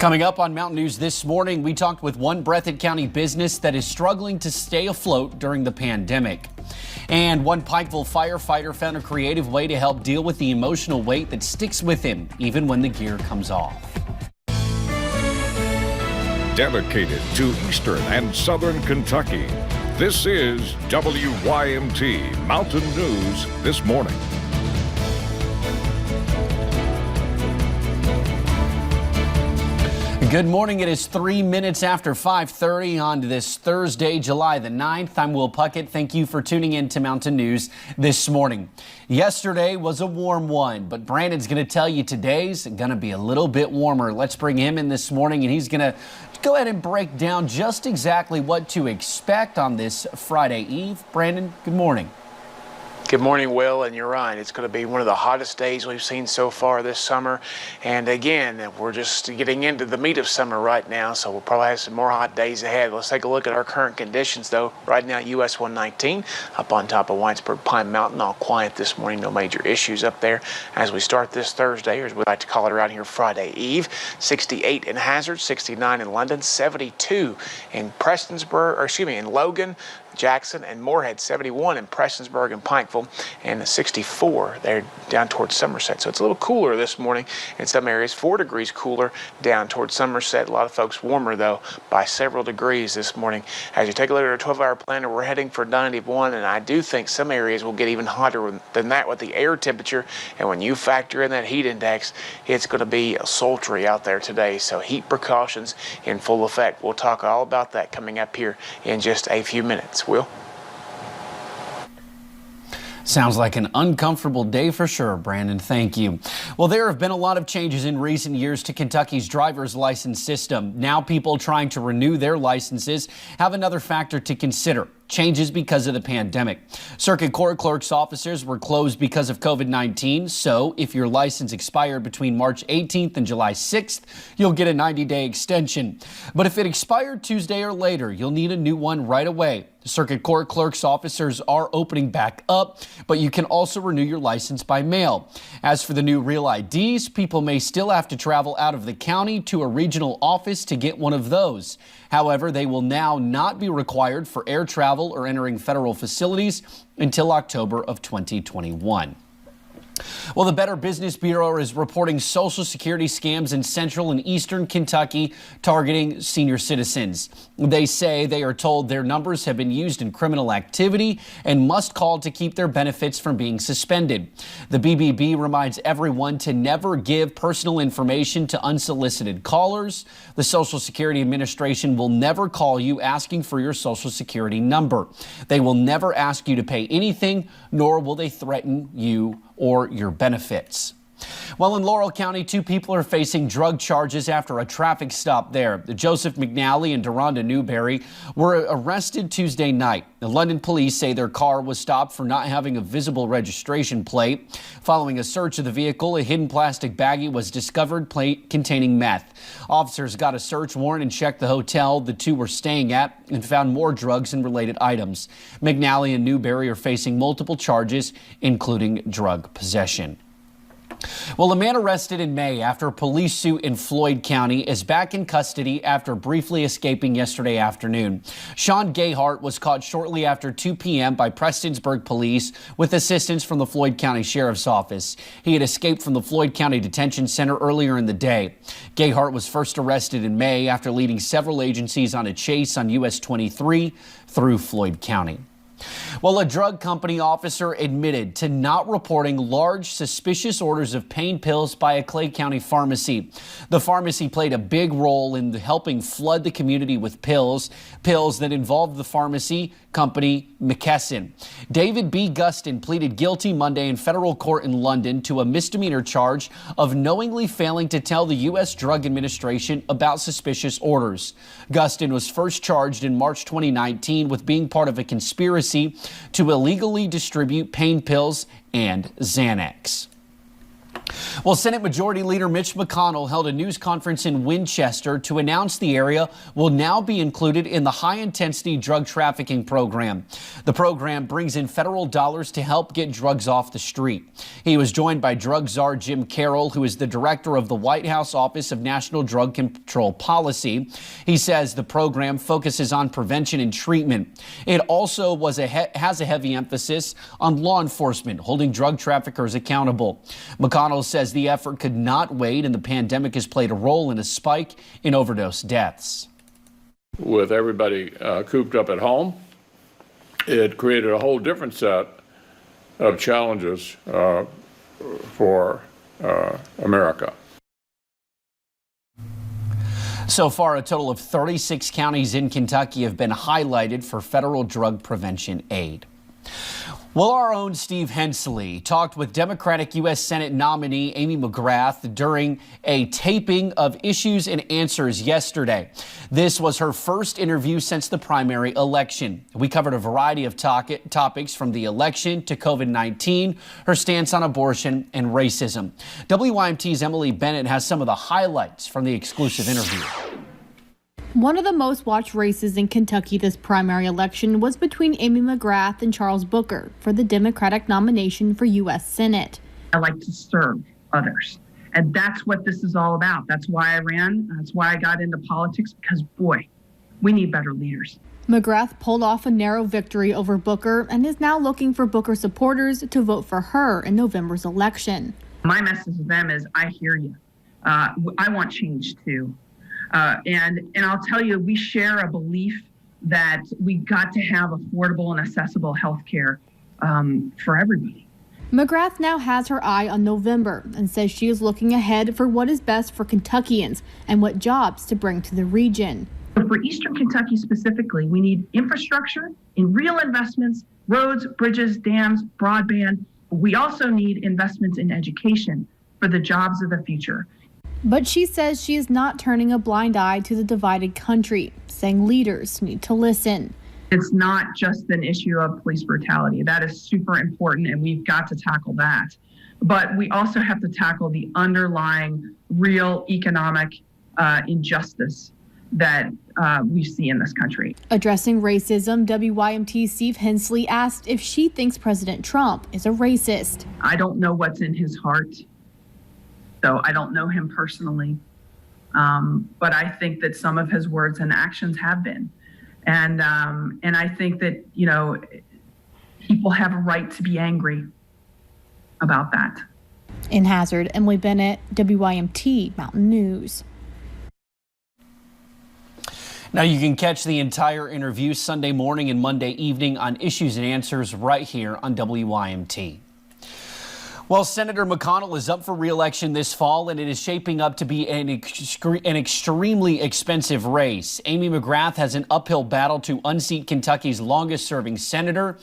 Coming up on Mountain News this morning, we talked with one Breathitt County business that is struggling to stay afloat during the pandemic. And one Pikeville firefighter found a creative way to help deal with the emotional weight that sticks with him, even when the gear comes off. Dedicated to Eastern and Southern Kentucky, this is WYMT Mountain News This Morning. Good morning. It is 3 minutes after 5:30 on this Thursday, July the 9th. I'm Will Puckett. Thank you for tuning in to Mountain News this morning. Yesterday was a warm one, but Brandon's going to tell you today's going to be a little bit warmer. Let's bring him in this morning, and he's going to go ahead and break down just exactly what to expect on this Friday Eve. Brandon, good morning. Good morning, Will, and you're right. It's going to be one of the hottest days we've seen so far this summer. And again, we're just getting into the meat of summer right now, so we'll probably have some more hot days ahead. Let's take a look at our current conditions, though. Right now, US 119 up on top of Whitesburg Pine Mountain, all quiet this morning. No major issues up there as we start this Thursday, or as we like to call it around here, Friday Eve. 68 in Hazard, 69 in London, 72 in in Logan, Jackson, and Moorhead. 71 in Prestonsburg and Pikeville, and 64 there down towards Somerset. So it's a little cooler this morning in some areas, 4 degrees cooler down towards Somerset. A lot of folks warmer, though, by several degrees this morning. As you take a look at our 12-hour planner, we're heading for 91, and I do think some areas will get even hotter than that with the air temperature. And when you factor in that heat index, it's going to be sultry out there today. So heat precautions in full effect. We'll talk all about that coming up here in just a few minutes. Will? Sounds like an uncomfortable day for sure, Brandon. Thank you. Well, there have been a lot of changes in recent years to Kentucky's driver's license system. Now people trying to renew their licenses have another factor to consider: changes because of the pandemic. Circuit Court clerk's offices were closed because of COVID-19, so if your license expired between March 18th and July 6th, you'll get a 90-day extension. But if it expired Tuesday or later, you'll need a new one right away. The Circuit Court clerk's officers are opening back up, but you can also renew your license by mail. As for the new real IDs, people may still have to travel out of the county to a regional office to get one of those. However, they will now not be required for air travel or entering federal facilities until October of 2021. Well, the Better Business Bureau is reporting Social Security scams in central and eastern Kentucky targeting senior citizens. They say they are told their numbers have been used in criminal activity and must call to keep their benefits from being suspended. The BBB reminds everyone to never give personal information to unsolicited callers. The Social Security Administration will never call you asking for your Social Security number. They will never ask you to pay anything, nor will they threaten you or your benefits. Well, in Laurel County, 2 people are facing drug charges after a traffic stop there. Joseph McNally and Deronda Newberry were arrested Tuesday night. The London police say their car was stopped for not having a visible registration plate. Following a search of the vehicle, a hidden plastic baggie was discovered containing meth. Officers got a search warrant and checked the hotel the 2 were staying at and found more drugs and related items. McNally and Newberry are facing multiple charges, including drug possession. Well, a man arrested in May after a police suit in Floyd County is back in custody after briefly escaping yesterday afternoon. Sean Gayhart was caught shortly after 2 p.m. by Prestonsburg police with assistance from the Floyd County Sheriff's Office. He had escaped from the Floyd County Detention Center earlier in the day. Gayhart was first arrested in May after leading several agencies on a chase on US 23 through Floyd County. Well, a drug company officer admitted to not reporting large suspicious orders of pain pills by a Clay County pharmacy. The pharmacy played a big role in helping flood the community with pills that involved the pharmacy company McKesson. David B. Gustin pleaded guilty Monday in federal court in London to a misdemeanor charge of knowingly failing to tell the U.S. Drug Administration about suspicious orders. Gustin was first charged in March 2019 with being part of a conspiracy to illegally distribute pain pills and Xanax. Well, Senate Majority Leader Mitch McConnell held a news conference in Winchester to announce the area will now be included in the high-intensity drug trafficking program. The program brings in federal dollars to help get drugs off the street. He was joined by drug czar Jim Carroll, who is the director of the White House Office of National Drug Control Policy. He says the program focuses on prevention and treatment. It also has a heavy emphasis on law enforcement, holding drug traffickers accountable. McConnell says the effort could not wait, and the pandemic has played a role in a spike in overdose deaths. With everybody cooped up at home, it created a whole different set of challenges for America. So far, a total of 36 counties in Kentucky have been highlighted for federal drug prevention aid. Well, our own Steve Hensley talked with Democratic U.S. Senate nominee Amy McGrath during a taping of Issues and Answers yesterday. This was her first interview since the primary election. We covered a variety of topics from the election to COVID-19, her stance on abortion, and racism. WYMT's Emily Bennett has some of the highlights from the exclusive interview. One of the most watched races in Kentucky this primary election was between Amy McGrath and Charles Booker for the Democratic nomination for U.S. Senate. I like to serve others, and that's what this is all about. That's why I ran. That's why I got into politics, because, boy, we need better leaders. McGrath pulled off a narrow victory over Booker and is now looking for Booker supporters to vote for her in November's election. My message to them is, I hear you. I want change, too. And I'll tell you, we share a belief that we got to have affordable and accessible health care for everybody. McGrath now has her eye on November and says she is looking ahead for what is best for Kentuckians and what jobs to bring to the region. For Eastern Kentucky specifically, we need infrastructure in real investments, roads, bridges, dams, broadband. We also need investments in education for the jobs of the future. But she says she is not turning a blind eye to the divided country, saying leaders need to listen. It's not just an issue of police brutality. That is super important, and we've got to tackle that. But we also have to tackle the underlying real economic injustice that we see in this country. Addressing racism, WYMT's Steve Hensley asked if she thinks President Trump is a racist. I don't know what's in his heart. So I don't know him personally, but I think that some of his words and actions have been. And I think that, you know, people have a right to be angry about that. In Hazard, Emily Bennett, WYMT Mountain News. Now you can catch the entire interview Sunday morning and Monday evening on Issues and Answers right here on WYMT. Well, Senator McConnell is up for re-election this fall, and it is shaping up to be an extremely expensive race. Amy McGrath has an uphill battle to unseat Kentucky's longest-serving senator.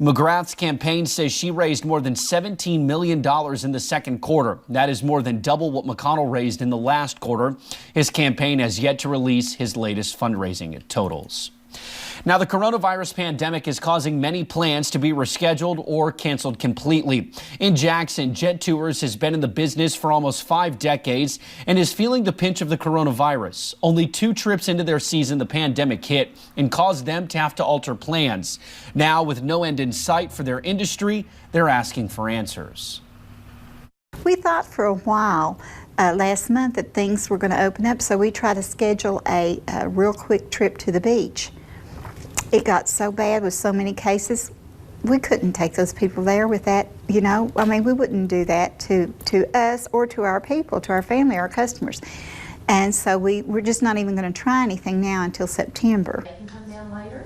McGrath's campaign says she raised more than $17 million in the second quarter. That is more than double what McConnell raised in the last quarter. His campaign has yet to release his latest fundraising totals. Now, the coronavirus pandemic is causing many plans to be rescheduled or canceled completely. In Jackson, Jet Tours has been in the business for almost 5 decades and is feeling the pinch of the coronavirus. Only 2 trips into their season, the pandemic hit and caused them to have to alter plans. Now, with no end in sight for their industry, they're asking for answers. We thought for a while last month that things were going to open up, so we tried to schedule a real quick trip to the beach. It got so bad with so many cases, we couldn't take those people there with that, you know. I mean, we wouldn't do that to us or to our people, to our family, our customers. And so we're just not even going to try anything now until September. They can come down later.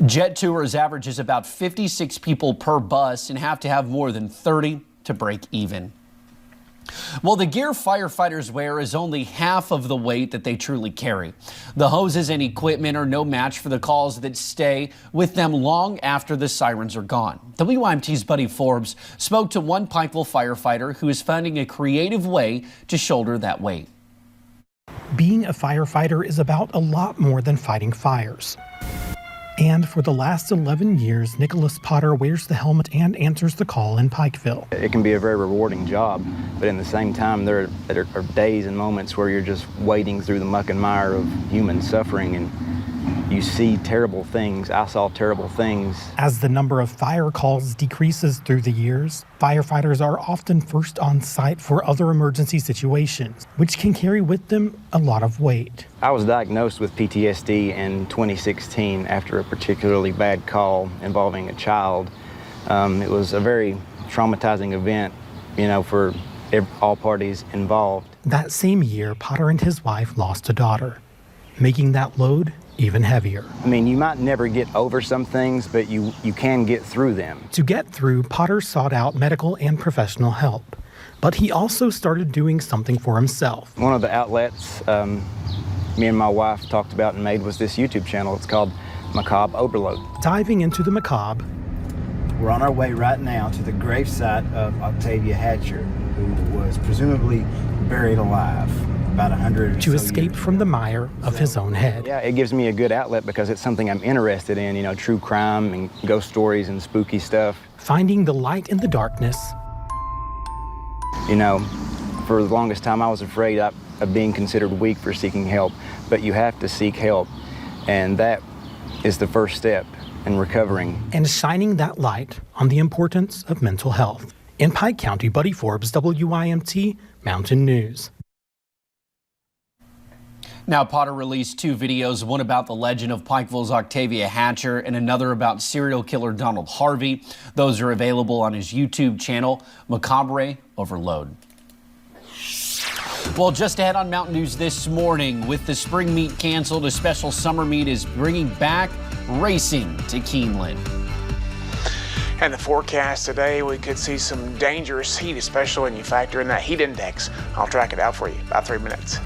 Jet Tours averages about 56 people per bus and have to have more than 30 to break even. Well, the gear firefighters wear is only half of the weight that they truly carry. The hoses and equipment are no match for the calls that stay with them long after the sirens are gone. WYMT's Buddy Forbes spoke to one Pikeville firefighter who is finding a creative way to shoulder that weight. Being a firefighter is about a lot more than fighting fires. And for the last 11 years, Nicholas Potter wears the helmet and answers the call in Pikeville. It can be a very rewarding job, but in the same time, there are days and moments where you're just wading through the muck and mire of human suffering, and you see terrible things. I saw terrible things. As the number of fire calls decreases through the years, firefighters are often first on site for other emergency situations, which can carry with them a lot of weight. I was diagnosed with PTSD in 2016 after a particularly bad call involving a child. It was a very traumatizing event, for all parties involved. That same year, Potter and his wife lost a daughter, making that load even heavier. I mean, you might never get over some things, but you can get through them. To get through, Potter sought out medical and professional help, but he also started doing something for himself. One of the outlets me and my wife talked about and made was this YouTube channel. It's called McCobb Overload. Diving into the macabre. We're on our way right now to the gravesite of Octavia Hatcher, who was presumably buried alive about 100 to escape from the mire of his own head. Yeah, it gives me a good outlet because it's something I'm interested in, true crime and ghost stories and spooky stuff. Finding the light in the darkness. For the longest time I was afraid of being considered weak for seeking help, but you have to seek help, and that is the first step in recovering. And shining that light on the importance of mental health. In Pike County, Buddy Forbes, WYMT Mountain News. Now, Potter released 2 videos, one about the legend of Pikeville's Octavia Hatcher and another about serial killer Donald Harvey. Those are available on his YouTube channel, McCobb Overload. Well, just ahead on Mountain News this morning, with the spring meet canceled, a special summer meet is bringing back racing to Keeneland. And the forecast today, we could see some dangerous heat, especially when you factor in that heat index. I'll track it out for you about 3 minutes.